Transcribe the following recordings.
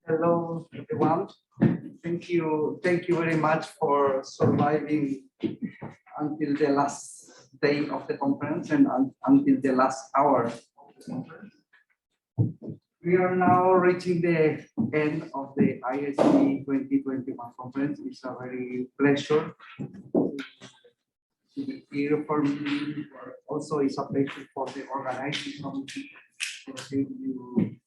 Hello, everyone. Thank you very much for surviving until the last day of the conference and until the last hour of the conference. We are now reaching the end of the ISP 2021 conference. It's a very pleasure to be here for me. Also, it's a pleasure for the organizing committee. Thank you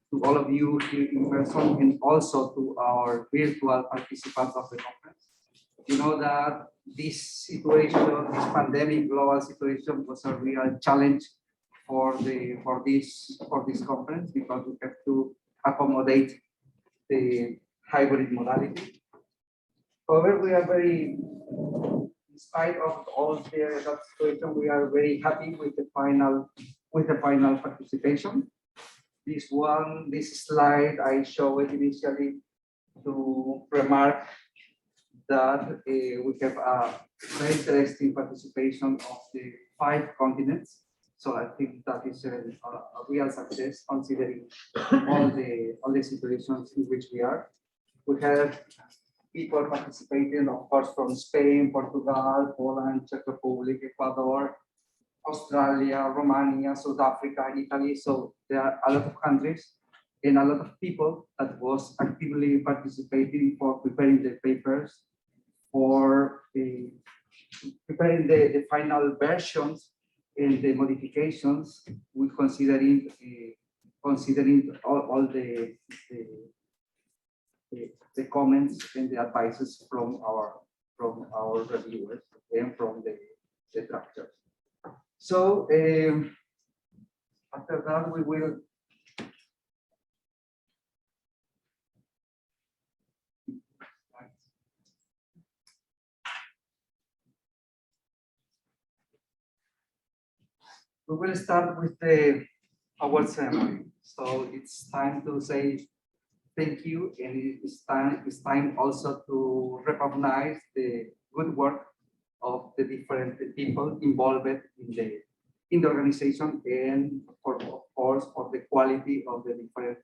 to all of you here in person and also to our virtual participants of the conference. You know that this situation, this pandemic global situation was a real challenge for this conference because we have to accommodate the hybrid modality. However, we are very, in spite of all that situation, we are very happy with the final participation. This slide, I showed initially to remark that we have a very interesting participation of the 5 continents. So I think that is a real success considering all the situations in which we are. We have people participating, of course, from Spain, Portugal, Poland, Czech Republic, Ecuador, Australia, Romania, South Africa, Italy. So there are a lot of countries and a lot of people that was actively participating for preparing the papers, for preparing the final versions and the modifications, with considering all the comments and the advices from our reviewers and from the drafters. So after that, we will start with the award ceremony. So it's time to say thank you, and it's time also to recognize the good work of the different people involved in the organization, and of course for the quality of the different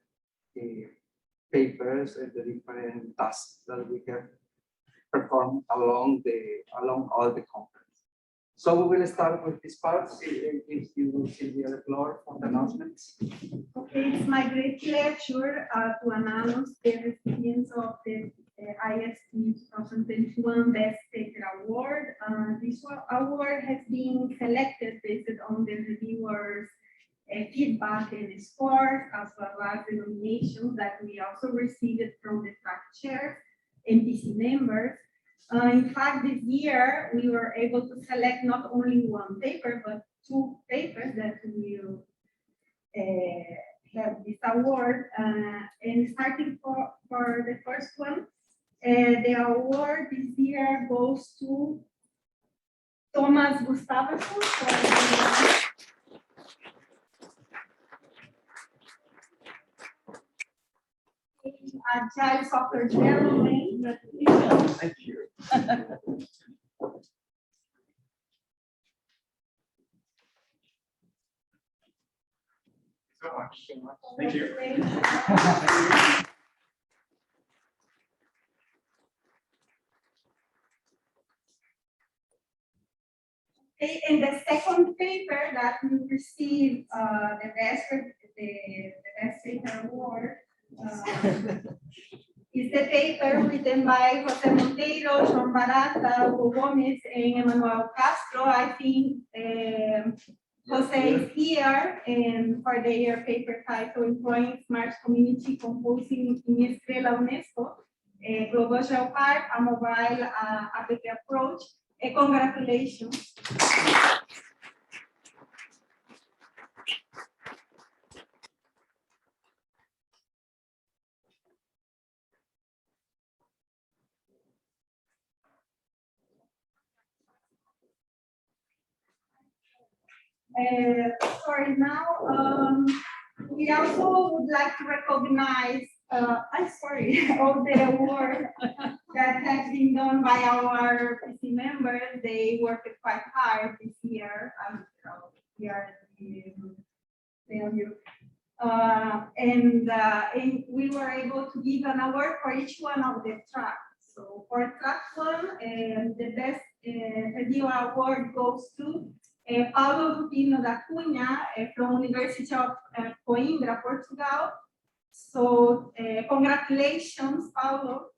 papers and the different tasks that we have performed along all the conference. So we will start with this part. If you will see the floor for the announcements. Okay, it's my great pleasure to announce the recipients of the ISP 2021 Best Paper Award. This award has been selected based on the reviewers' feedback and scores, as well as the nominations that we also received from the fact chairs and PC members. In fact, this year we were able to select not only one paper, but 2 papers that will have this award. And starting for the first one, the award this year goes to Thomas Gustafsson Agile Software Development. Thank you. So much. Thank you. Okay, and the second paper that we received the best paper award is the paper written by Jose Monteiro, João Barata, Hugo Gomes, and Emmanuel Castro. I think Jose is here, and for their paper title, Employing Smart Community Composing in Estrela UNESCO, Global Geopark, a mobile app approach. Congratulations. Sorry, now we also would like to recognize all the work that has been done by our PC members. They worked quite hard this year. We are the And we were able to give an award for each one of the tracks. So for track one, the best review award goes to Paulo Rubino da Cunha from University of Coimbra, Portugal. So congratulations, Paulo.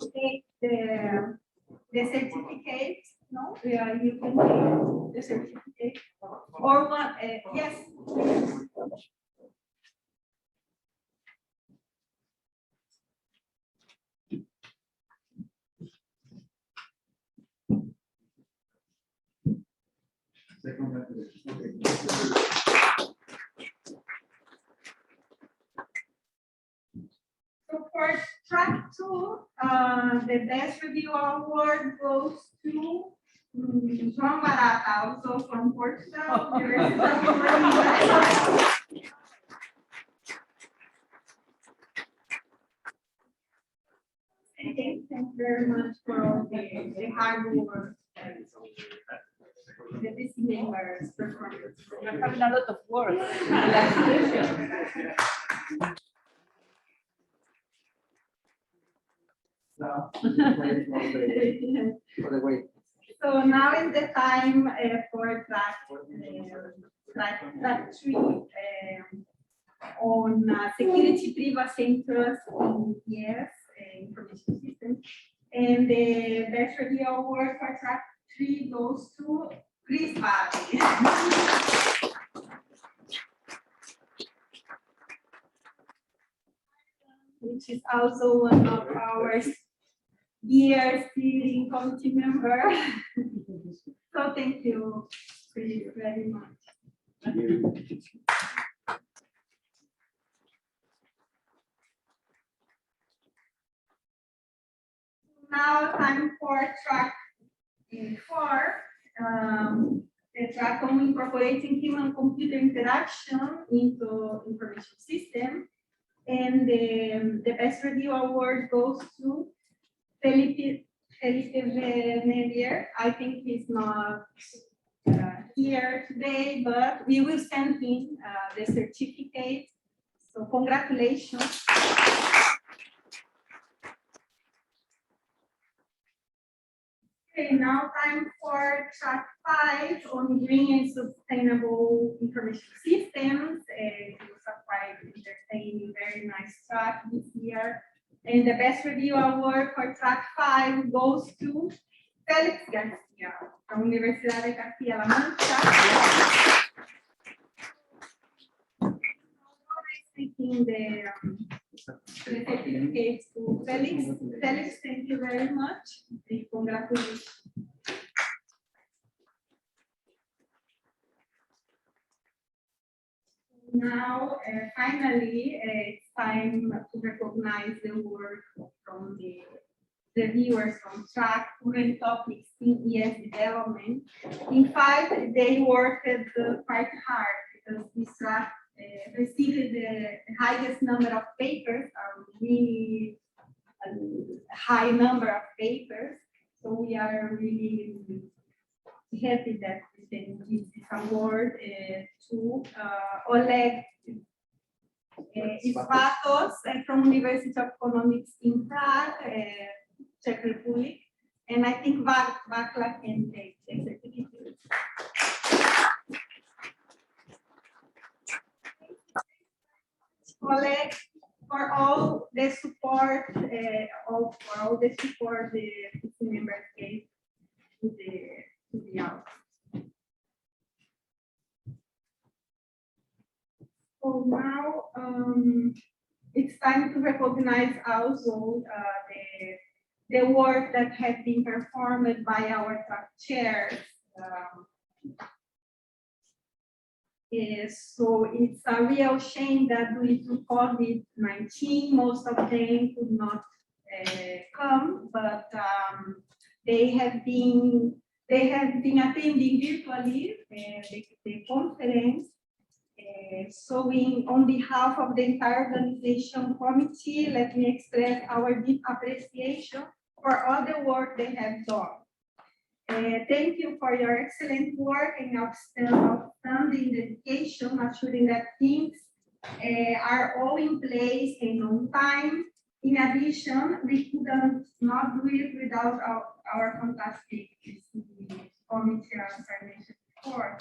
Take the certificate, no? You can take the certificate. Or one, yes. So for track two, the best review award goes to João Barata, also from Portugal. Thank you very much for all the hard work and the DC members' performance. You're having a lot of work. For the way. So now is the time for track three on security, privacy, and trust in yes, information systems. And the best review award for track three goes to Chris Barry. Which is also one of our dear steering committee member. So thank you, Chris, very much. Now time for track four. The track on incorporating human-computer interaction into information system. And the best review award goes to Felipe Vermeer. I think he's not here today, but we will send him the certificate. So congratulations. Okay, now time for track five on green and sustainable information systems. It was a quite entertaining, very nice track this year. And the best review award for track five goes to Felix Garcia from Universidad de Castilla-La Mancha. Speaking the certificate to Felix. Felix, thank you very much. And congratulations. Now, finally, it's time to recognize the work from the reviewers on track, current topics in ES development. In fact, they worked quite hard because this track received the highest number of papers, a really high number of papers. So we are really happy that we can give this award to Oleg Isvatos from University of Economics in Prague, Czech Republic. And I think Vaclav can take the certificate. Oleg, for all the support, the members gave to the outcome. So now it's time to recognize also the work that has been performed by our track chairs. So it's a real shame that due to COVID-19, most of them could not come, but they have been attending virtually the conference. So on behalf of the entire organization committee, let me express our deep appreciation for all the work they have done. Thank you for your excellent work and outstanding dedication, assuring that things are all in place and on time. In addition, we could not do it without our fantastic committee, as I mentioned before.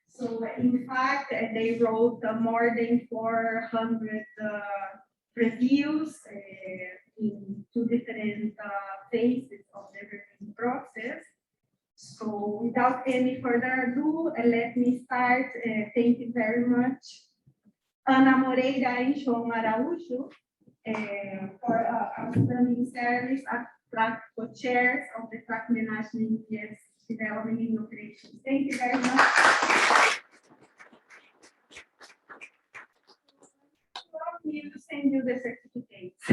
So in fact, they wrote more than 400 reviews in two different phases of the review process. So without any further ado, let me start. Thank you very much, Ana Moreira and João Araújo, for outstanding service as track co-chairs of the track management years development and operations. Thank you very much. You send you the certificates.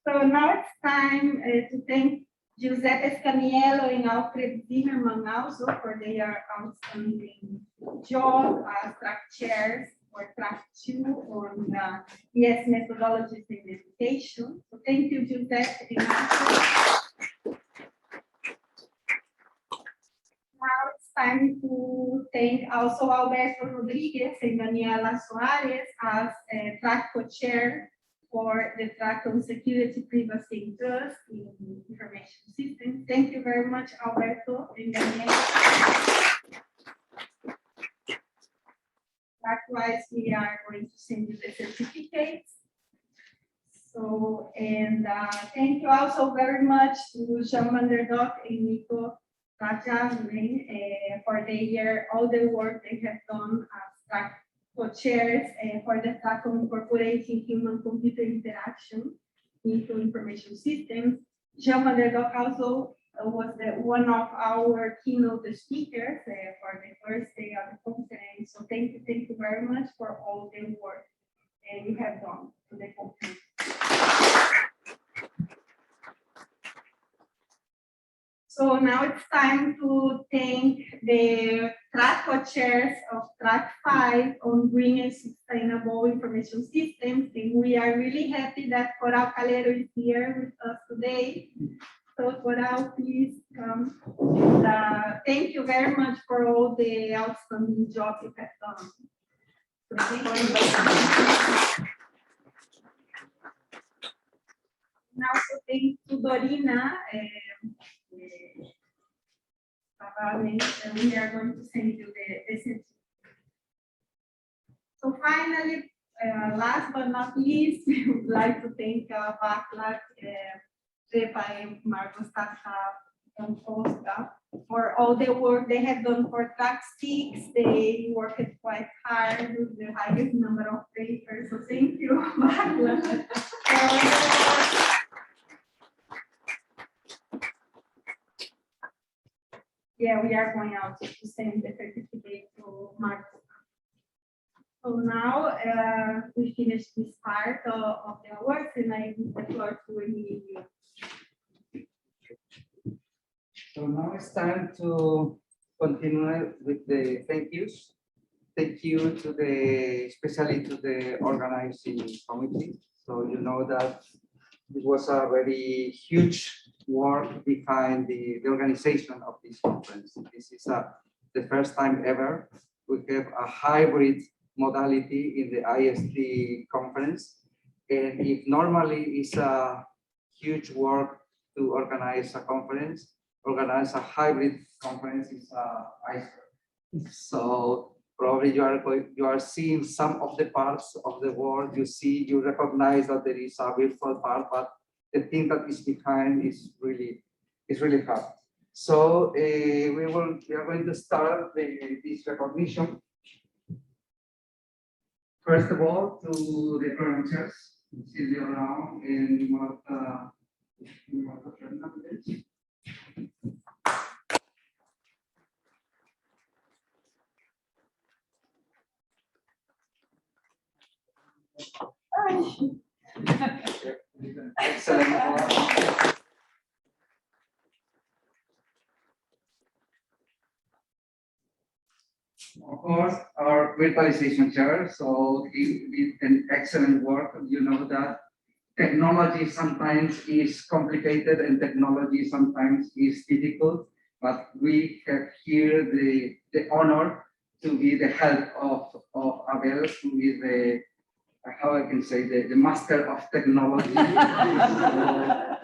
So now it's time to thank Giuseppe Scaniello and Alfred Zimmerman also for their outstanding job as track chairs for track 2 on ES methodologies in education. So thank you, Giuseppe and Alfred. Now it's time to thank also Alberto Rodriguez and Daniela Soares as track co-chair for the track on security, privacy, and trust in information systems. Thank you very much, Alberto and Daniela. Likewise, we are going to send you the certificates. So, and thank you also very much to Jean van der Dock and Nico Rajan for all the work they have done as track co-chairs for the track on incorporating human-computer interaction into information systems. Jean van der Dock also was one of our keynote speakers for the first day of the conference. So thank you very much for all the work you have done to the conference. So now it's time to thank the track co-chairs of track 5 on green and sustainable information systems. And we are really happy that Coral Calero is here with us today. So Coral, please come. And, thank you very much for all the outstanding job you have done. So thank you. Now, so thank to Dorina. We are going to send you the certificate. So finally, last but not least, we would like to thank Vaclav, Repa, and Marcos Tata and Polska for all the work they have done for track 6. They worked quite hard with the highest number of papers. So thank you, Vaclav. Yeah, we are going out to send the certificate to Marcos. So now we finished this part of the awards, and I give the floor to Emilio. So now it's time to continue with the thank yous. Thank you to especially to the organizing committee. So you know that it was a very huge work behind the organization of this conference. This is the first time ever we have a hybrid modality in the IST conference. And if normally it's a huge work to organize a conference, organize a hybrid conference is iceberg. So probably you are seeing some of the parts of the world. You recognize that there is a virtual part, but the thing that is behind is really hard. So we are going to start this recognition. First of all, to the current chairs, Silvia Brown and Marta Fernandez. Excellent. Of course, our virtualization chair. So he did an excellent work. You know that technology sometimes is complicated and technology sometimes is difficult, but we have here the honor to be the help of Abel, who is the, how I can say, the master of technology.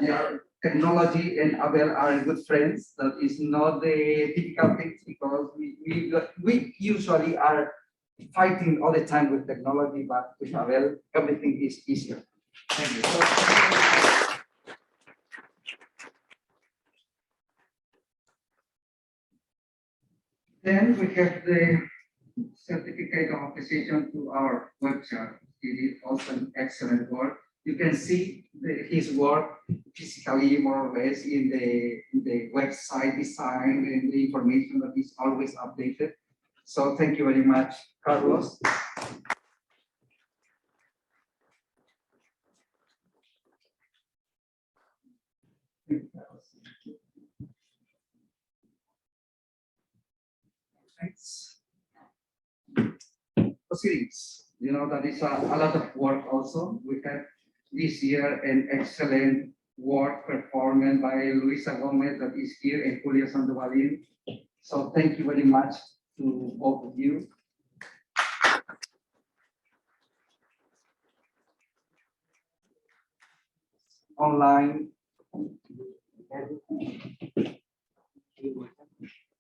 Yeah, technology and Abel are good friends. That is not the typical things because we usually are fighting all the time with technology, but with Abel, everything is easier. Thank you. Then we have the certificate of appreciation to our website. He did also an excellent work. You can see his work physically, more or less, in the website design and the information that is always updated. So thank you very much, Carlos. Thanks. Proceedings. You know, that is a lot of work also. We have this year an excellent work performed by Luisa Gomez that is here and Julia Sandovalin. So thank you very much to both of you. Online.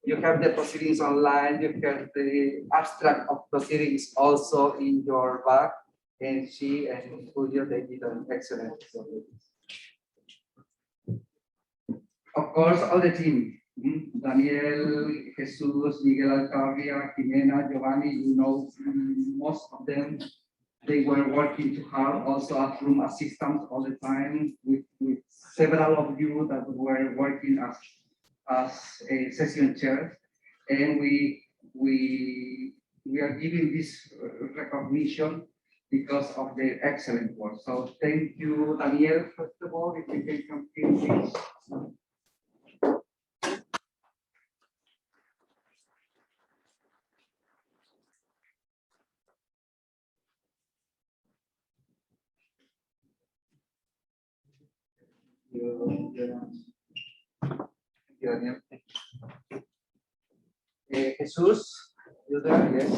You have the proceedings online, you have the abstract of proceedings also in your bag, and she and Julio, they did an excellent job. Of course, all the team, Daniel, Jesus, Miguel Alcavia, Jimena, Giovanni, you know, most of them, they were working too hard, also as room assistants all the time, with several of you that were working as a session chair, and we are giving this recognition because of their excellent work. So thank you, Daniel, first of all, if you can come here, please. Thank you, Daniel. Jesus, you there? Yes.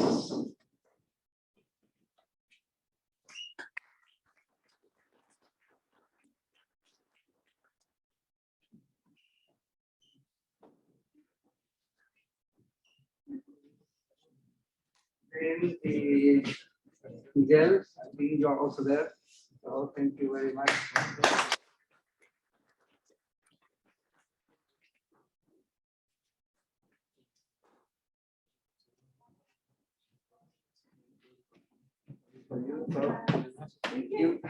Then Miguel, I think you are also there. So thank you very much. Thank you.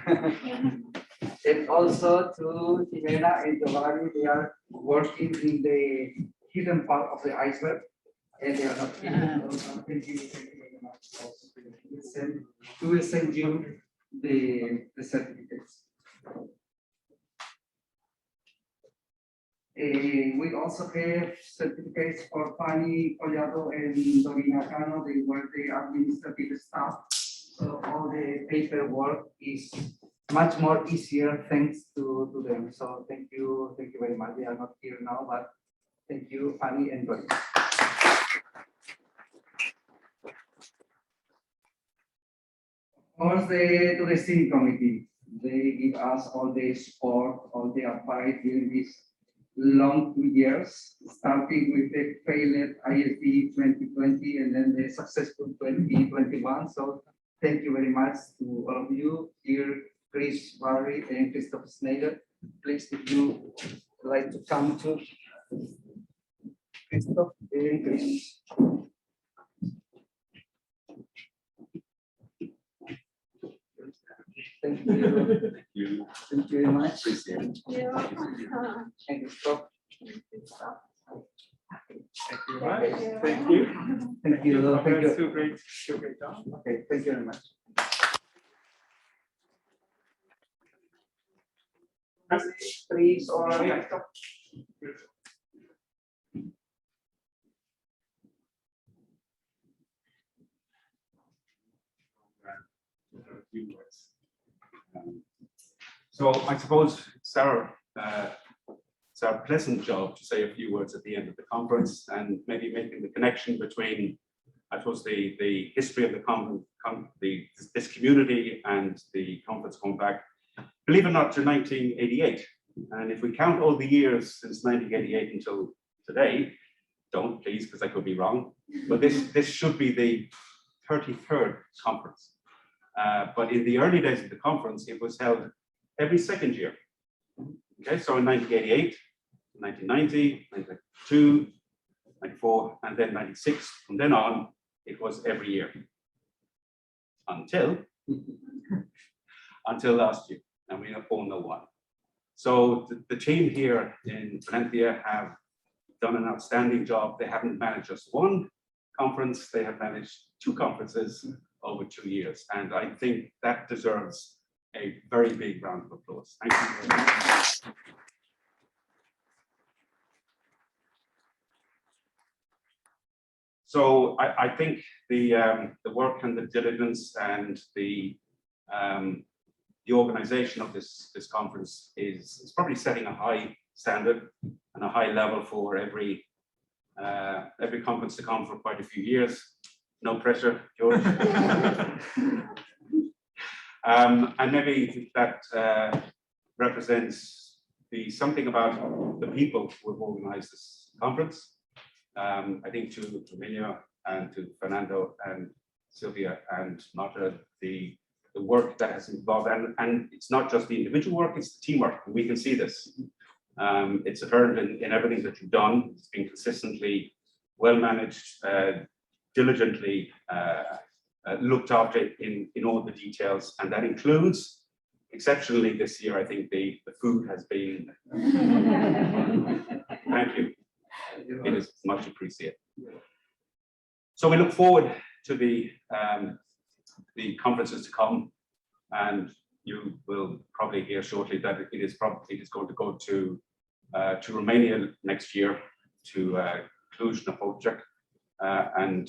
And also to Jimena and Giovanni, they are working in the hidden part of the iceberg, and they are not hidden. Thank you very much. We will send you the certificates. We also have certificates for Fanny Collado and Dorina Cano. They were the administrative staff. So all the paperwork is much more easier thanks to them. So thank you very much. They are not here now, but thank you, Fanny and Dorina. Of course, to the steering committee, they give us all the support, all the advice during these long 2 years, starting with the failed ISD 2020 and then the successful 2021. So thank you very much to all of you here, Chris, Barry, and Christopher Snyder. Please, if you would like to come to Christoph and Chris. Thank you. Thank you. Thank you very much. Appreciate it. Thank you, Scott. Thank you very much. Thank you. Thank you. Thank you. Do a great job. Okay, thank you very much. Please, or So I suppose it's our pleasant job to say a few words at the end of the conference and maybe making the connection between, I suppose, the history of this community and the conference going back, believe it or not, to 1988. And if we count all the years since 1988 until today, don't please, because I could be wrong, but this should be the 33rd conference. But in the early days of the conference, it was held every second year. Okay, so in 1988, 1990, 1992, 94, and then 96. From then on, it was every year until last year, and we all know why. So the team here in Valencia have done an outstanding job. They haven't managed just one conference; they have managed two conferences over 2 years, and I think that deserves a very big round of applause. Thank you very much. So I think the work and the diligence and the organization of this conference is probably setting a high standard and a high level for every conference to come for quite a few years. No pressure, George. And maybe that represents something about the people who have organized this conference. I think to Emilia and to Fernando and Sylvia and Marta, the work that has involved, and it's not just the individual work, it's the teamwork. We can see this. It's apparent in everything that you've done. It's been consistently well managed, diligently looked after in all the details, and that includes, exceptionally this year, I think the food has been. Thank you. It is much appreciated. So we look forward to the conferences to come, and you will probably hear shortly that it is going to go to Romania next year, to Cluj-Napoca, and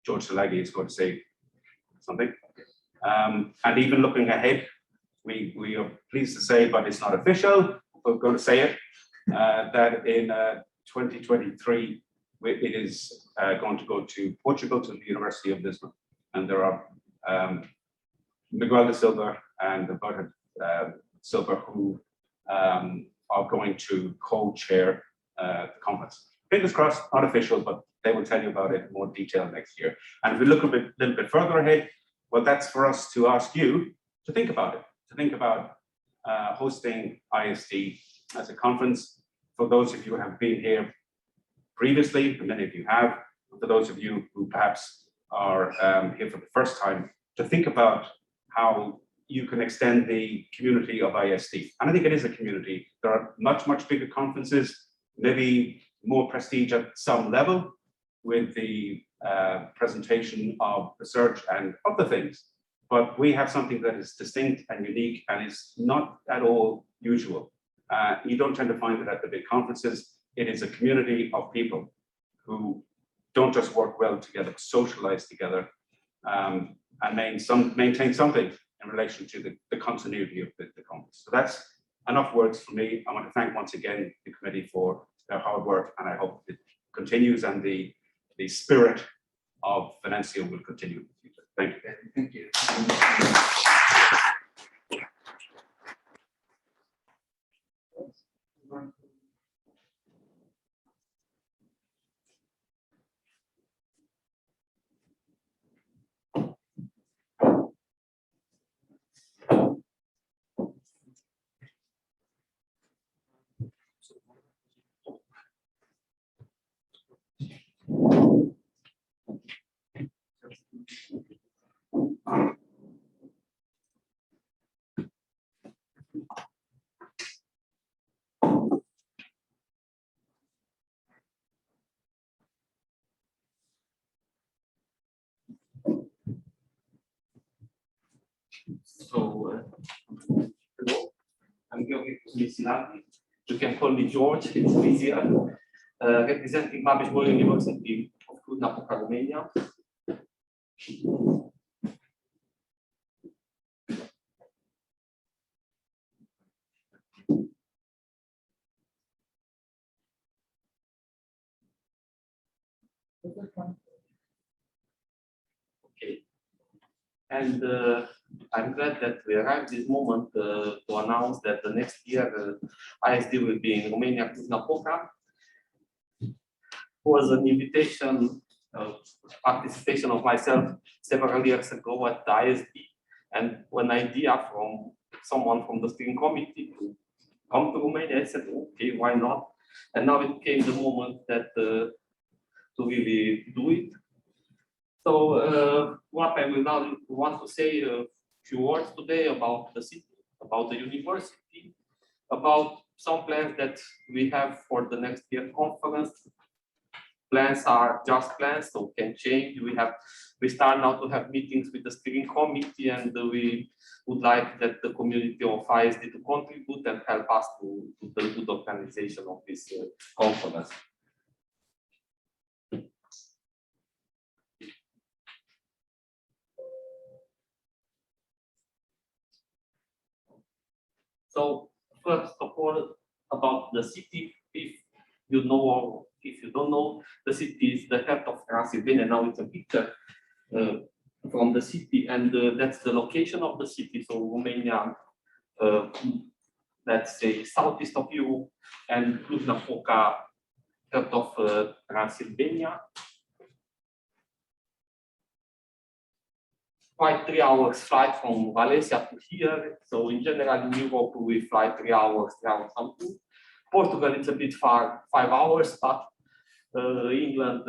George Salagi is going to say something. And even looking ahead, we are pleased to say, but it's not official, we're going to say it, that in 2023, it is going to go to Portugal, to the University of Lisbon. And there are Miguel de Silva and Roberto Silva who are going to co-chair the conference. Fingers crossed, not official, but they will tell you about it in more detail next year. And if we look a little bit further ahead, well, that's for us to ask you to think about it, to think about hosting ISD as a conference. For those of you who have been here previously, and many of you have, for those of you who perhaps are here for the first time, to think about how you can extend the community of ISD. And I think it is a community. There are much, much bigger conferences, maybe more prestige at some level with the presentation of research and other things. But we have something that is distinct and unique and is not at all usual. You don't tend to find it at the big conferences. It is a community of people who don't just work well together, socialize together, and maintain something in relation to the continuity of the conference. So that's enough words for me. I want to thank once again the committee for their hard work, and I hope it continues and the spirit of Valencia will continue in the future. Thank you. Thank you. So, hello, I'm Georgi Kuzmicinavi. You can call me George, it's easier. Representing Babeș Bolyai University of Cluj-Napoca, Romania. Okay. And I'm glad that we arrived this moment to announce that the next year ISD will be in Romania, Cluj-Napoca. Was an invitation, participation of myself several years ago at the ISD, and an idea from someone from the steering committee to come to Romania. I said, okay, why not? And now it came the moment that to really do it. So what I will now want to say a few words today about the city, about the university, about some plans that we have for the next year conference. Plans are just plans, so can change. We start now to have meetings with the steering committee, and we would like that the community of ISD to contribute and help us to the good organization of this conference. So first of all, about the city, if you know or if you don't know, the city is the heart of Transylvania. Now it's a picture from the city, and that's the location of the city. So Romania, let's say southeast of Europe, and Cluj-Napoca, heart of Transylvania. Quite 3 hours flight from Valencia to here. So in general, in Europe, we fly 3 hours, 3 hours something. Portugal, it's a bit far, 5 hours, but England,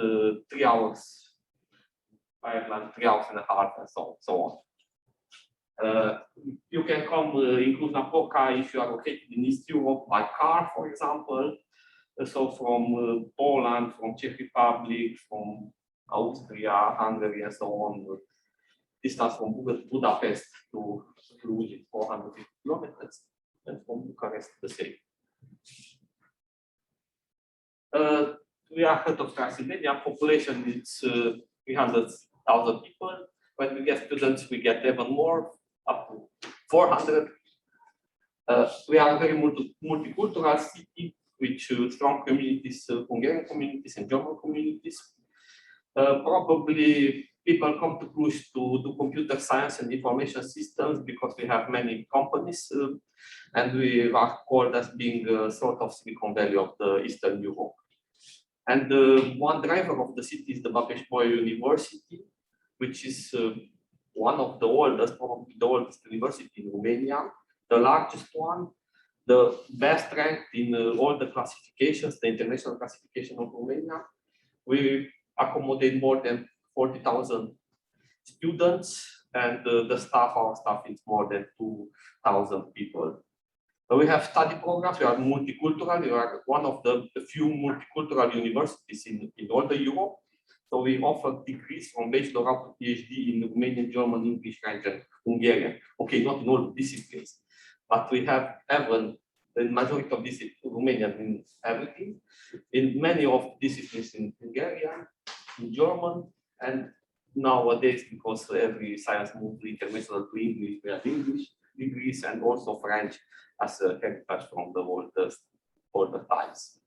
3 hours. Ireland, 3 hours and a half, and so on. You can come in Cluj-Napoca if you are located in East Europe by car, for example. So from Poland, from Czech Republic, from Austria, Hungary, and so on. Distance from Budapest to Cluj is 450 kilometers, and from Bucharest the same. We are head of Transylvania. Population is 300,000 people. When we get students, we get even more, up to 400. We are a very multicultural city with strong communities, Hungarian communities and German communities. Probably people come to Cluj to do computer science and information systems because we have many companies, and we are called as being sort of Silicon Valley of the Eastern Europe. And one driver of the city is the Babes-Bolyai University, which is one of the oldest, probably the oldest university in Romania, the largest one, the best ranked in all the classifications, the international classification of Romania. We accommodate more than 40,000 students, and the staff, our staff is more than 2,000 people. So we have study programs. We are multicultural. We are one of the few multicultural universities in all the Europe. So we offer degrees from bachelor up to PhD in Romanian, German, English, French, and Hungarian. Okay, not in all disciplines, but we have even the majority of disciplines Romanian in everything. In many of disciplines in Hungarian, in German, and nowadays, because every science moves international to English, we have English degrees and also French as a heritage from the older times.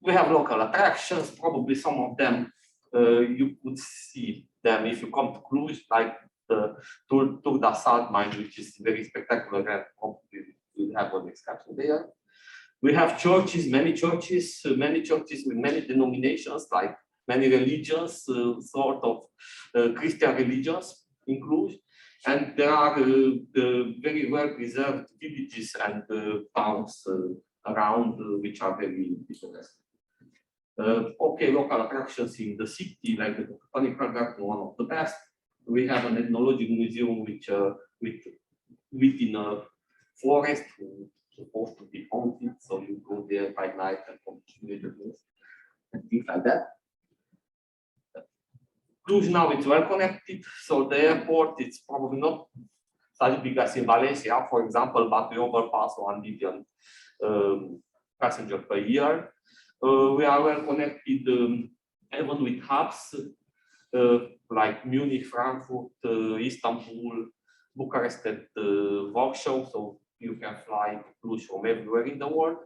We have local attractions. Probably some of them you could see them if you come to Cluj, like the Tour da Salt mine, which is very spectacular, and probably we have an excursion there. We have churches, many churches with many denominations, like many religions, sort of Christian religions in Cluj. And there are very well preserved villages and towns around which are very interesting. Okay, local attractions in the city, like the Botanical Garden, one of the best. We have an ethnological museum which within a forest, supposed to be haunted, so you go there by night and continue the news and things like that. Cluj now it's well connected, so the airport it's probably not such big as in Valencia, for example, but we overpass 1 million passengers per year. We are well connected even with hubs like Munich, Frankfurt, Istanbul, Bucharest, and Warsaw. So you can fly to Cluj from everywhere in the world.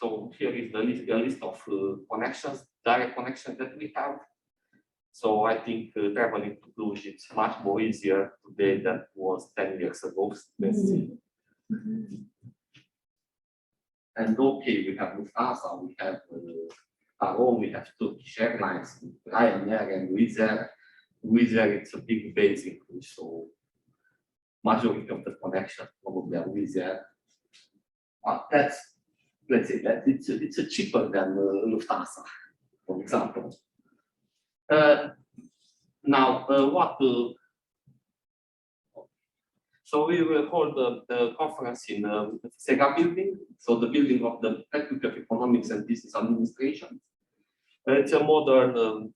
So here is the list of connections, direct connections that we have. So I think traveling to Cluj is much more easier today than it was 10 years ago. And okay, we have Lufthansa, we have Aron, we have Turkish Airlines, Ryanair and Luisa. Luisa, it's a big base in Cluj, so majority of the connections probably are Luisa. That's, let's say that it's cheaper than Lufthansa, for example. So we will hold the conference in the SEGA building, so the building of the Faculty of Economics and Business Administration. It's a modern.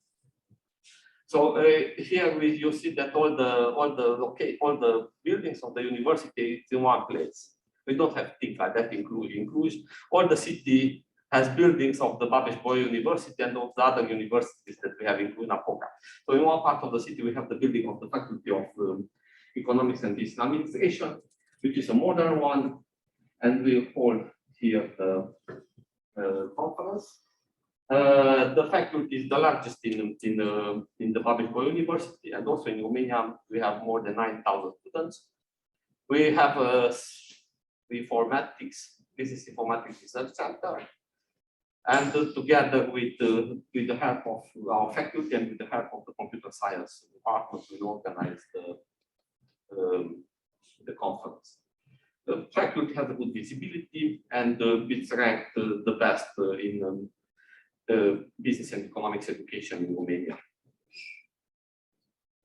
Here you see that all the buildings of the university is in one place. We don't have things like that in Cluj. All the city has buildings of the Babeș-Bolyai University and of the other universities that we have in Cluj-Napoca. So in one part of the city, we have the building of the Faculty of Economics and Business Administration, which is a modern one, and we hold here the conference. The faculty is the largest in the Babeș-Bolyai University, and also in Romania, we have more than 9,000 students. We have a business informatics research center. And together with the help of our faculty and with the help of the computer science department, we organize the conference. The faculty has a good visibility and it's ranked the best in business and economics education in Romania.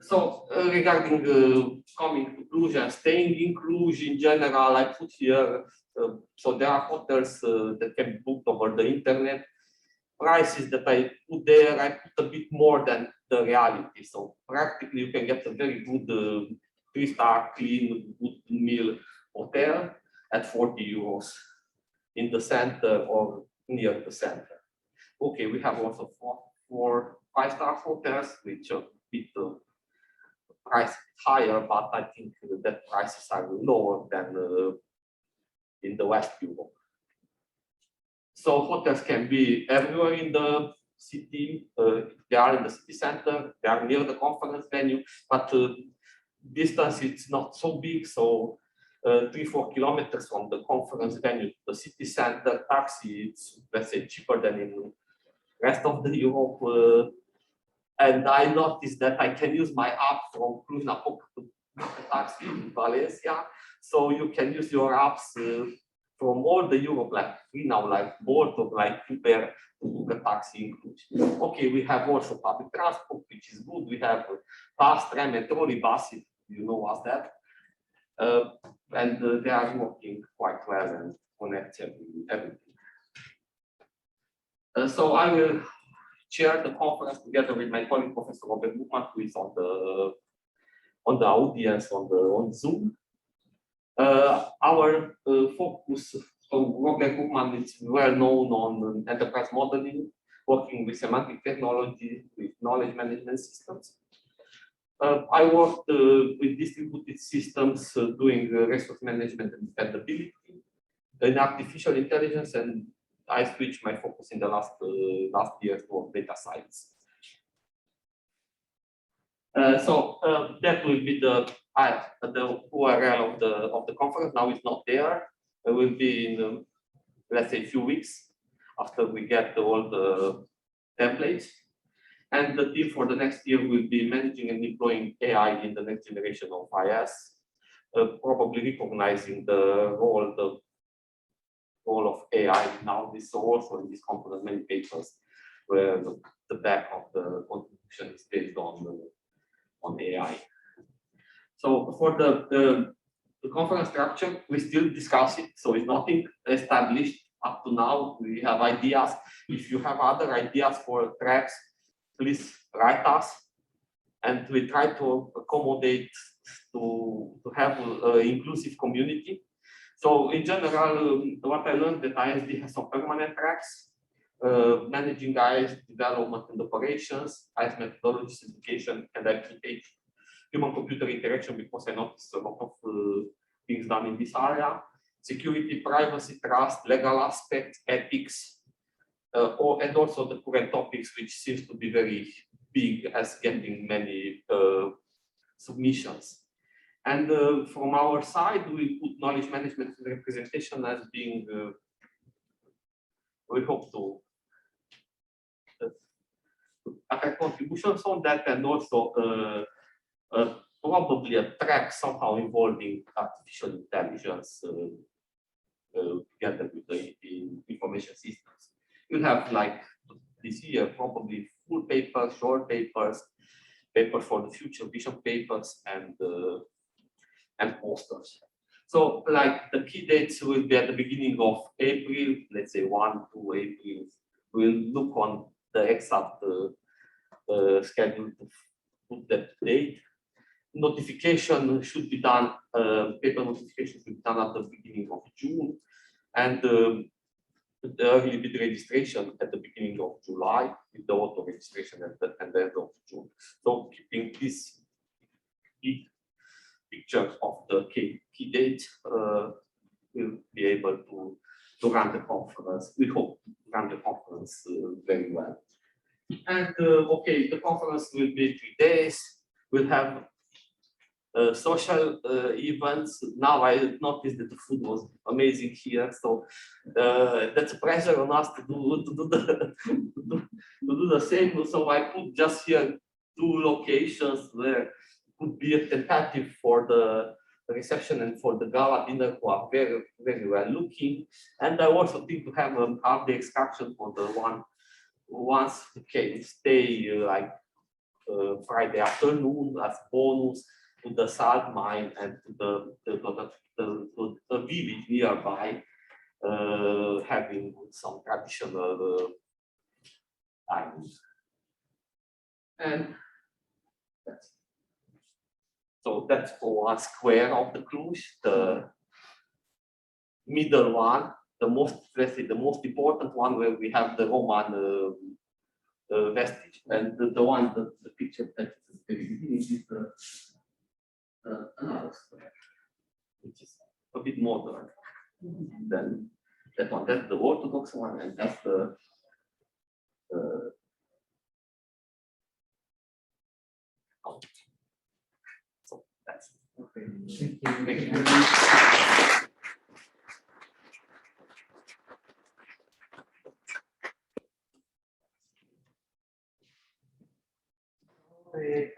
So regarding coming to Cluj and staying in Cluj in general, I put here, so there are hotels that can be booked over the internet. Prices that I put there, I put a bit more than the reality. So practically you can get a very good 3-star clean good meal hotel at 40 euros in the center or near the center. Okay, we have also 4 5-star hotels, which are a bit price higher, but I think that prices are lower than in the West Europe. So hotels can be everywhere in the city. They are in the city center, they are near the conference venue, but distance it's not so big. So 3-4 kilometers from the conference venue to the city center, taxi, it's, let's say, cheaper than in rest of the Europe. And I noticed that I can use my app from Cluj-Napoca to book a taxi in Valencia. So you can use your apps from all the Europe, like free now, like Bolt or like Uber, to book a taxi in Cluj. Okay, we have also public transport, which is good. We have bus, tram, and trolleybus, if you know what's that. And they are working quite well and connect everything. So I will chair the conference together with my colleague, Professor Robert Buchmann, who is on the audience on Zoom. Our focus, so Robert Buchmann is well known on enterprise modeling, working with semantic technology, with knowledge management systems. I worked with distributed systems, doing resource management and dependability, in artificial intelligence, and I switched my focus in the last year to data science. So that will be the URL of the conference. Now it's not there. It will be in let's say a few weeks after we get all the templates. And the team for the next year will be managing and deploying AI in the next generation of IS, probably recognizing the role of AI now. This is also in this conference many papers where the back of the contribution is based on AI. So for the conference structure, we still discuss it. So it's nothing established up to now. We have ideas. If you have other ideas for tracks, please write us, and we try to accommodate to have an inclusive community. So in general, what I learned that ISD has some permanent tracks, managing IS development and operations, IS methodologies, education, and I keep human-computer interaction because I noticed a lot of things done in this area: security, privacy, trust, legal aspects, ethics, and also the current topics, which seems to be very big, as getting many submissions. And from our side, we put knowledge management and representation as being, we hope to have contributions on that, and also probably a track somehow involving artificial intelligence together with the information systems. You'll have, like this year, probably full papers, short papers, papers for the future, vision papers, and posters. So, like, the key dates will be at the beginning of April, let's say 1-2 April. We'll look on the exact schedule to put that date. Notification should be done, paper notification should be done at the beginning of June, and the early bid registration at the beginning of July, with the auto registration at the end of June. So, keeping this big picture of the key date, we'll be able to run the conference. We hope to run the conference very well. And okay, the conference will be 3 days. We'll have social events. Now I noticed that the food was amazing here, so that's a pressure on us to do the same. So I put just here 2 locations where could be a tentative for the reception and for the gala dinner, who are very, very well looking. And I also think to have a half-day excursion for the ones who can stay like Friday afternoon as bonus to the salt mine and to the village nearby, having some traditional items. And that's so that's for 1 square of the Cluj. The middle one, the most, let's say, the most important one, where we have the Roman vestige, and the one, the picture that is at the beginning is another square, which is a bit modern than that one. That's the Orthodox one, and that's the so that's Okay, thank you.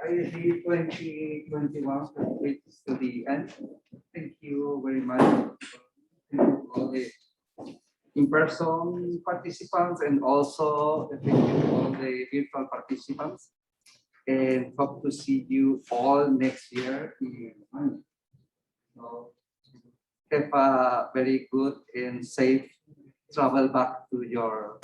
ISD 2021 reaches to the end. Thank you very much to all the in-person participants, and also thank you to all the virtual participants. And hope to see you all next year. So have a very good and safe travel back to your